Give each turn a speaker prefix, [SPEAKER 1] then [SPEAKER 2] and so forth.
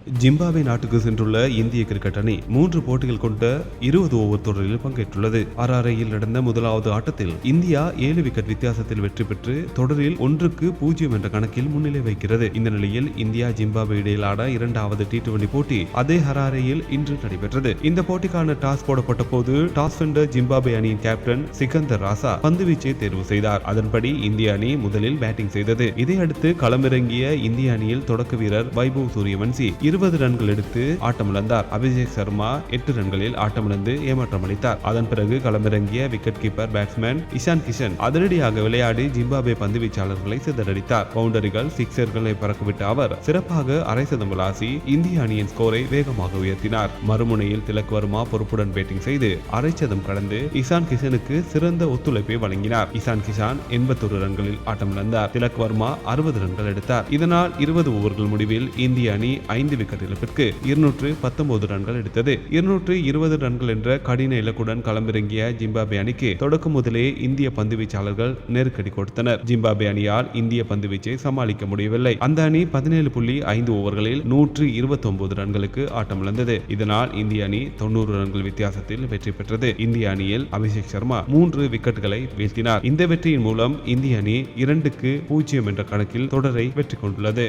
[SPEAKER 1] Zimbabwe நாட்டுக்கு சென்றுள்ள இந்திய கிரிக்கெட் அணி 3 போட்டிகள் கொண்ட 20 ஓவர் தொடரில் பங்கேற்றுள்ளது. ஹராரேயில் நடந்த முதலாவது ஆட்டத்தில் இந்தியா 7 விக்கெட் வித்தியாசத்தில் வெற்றி பெற்று தொடரில் 1-0 என்ற கணக்கில் முன்னிலை வைக்கிறது. இந்த நிலையில் இந்தியா ஜிம்பாப்வே இடையிலான இரண்டாவது T20 போட்டி அதே ஹராரேயில் இன்று நடைபெற்றது. இந்த போட்டிக்கான டாஸ் போடப்பட்ட போது டாஸ் வென்ற ஜிம்பாப்வே அணியின் கேப்டன் சிக்கந்தர் ராசா பந்துவீச்சை தேர்வு செய்தார். அதன்படி இந்திய அணி முதலில் பேட்டிங் செய்தது. இதையடுத்து களமிறங்கிய இந்திய அணியில் தொடக்க வீரர் வைபவ் சூரியவன்சி 20 ரன்கள் எடுத்து ஆட்டமிழந்தார். அபிஷேக் சர்மா 8 ரன்களில் ஆட்டமிழந்து ஏமாற்றம் அளித்தார். அதன் பிறகு களமிறங்கிய wicket keeper batsman Ishan Kishan அதிரடியாக விளையாடி ஜிம்பாப்வே பந்து வீச்சாளர்களை சிதறடித்தார். பவுண்டரிகள், சிக்ஸர்களை பறக்கவிட்ட அவர் சிறப்பாக அரை சதம் விளாசி இந்திய அணியின் ஸ்கோரை வேகமாக உயர்த்தினார். மறுமுனையில் திலக் வர்மா பொறுப்புடன் பேட்டிங் செய்து அரை சதம் கடந்து இஷான் கிஷனுக்கு சிறந்த ஒத்துழைப்பை வழங்கினார். இஷான் கிஷான் 81 ரன்களில் ஆட்டமிழந்தார். திலக் வர்மா 60 ரன்கள் எடுத்தார். இதனால் 20 ஓவர்கள் முடிவில் இந்திய அணி 5 விக்கெட் இழப்பிற்கு 219 ரன்கள் எடுத்தது. 220 ரன்கள் என்ற கடின இலக்குடன் களமிறங்கிய ஜிம்பாப்வே அணிக்கு தொடக்கம் முதலே இந்திய பந்துவீச்சாளர்கள் நெருக்கடி கொடுத்தனர். ஜிம்பாப்வே அணியால் இந்திய பந்துவீச்சை சமாளிக்க முடியவில்லை. அந்த அணி 17.5 ஓவர்களில் 129 ரன்களுக்கு ஆட்டமிழந்தது. இதனால் இந்திய அணி 90 ரன்கள் வித்தியாசத்தில் வெற்றி பெற்றது. இந்திய அணியில் அபிஷேக் சர்மா 3 விக்கெட்டுகளை வீழ்த்தினார். இந்த வெற்றியின் மூலம் இந்திய அணி 2-0 என்ற கணக்கில் தொடரை வெற்றி கொண்டுள்ளது.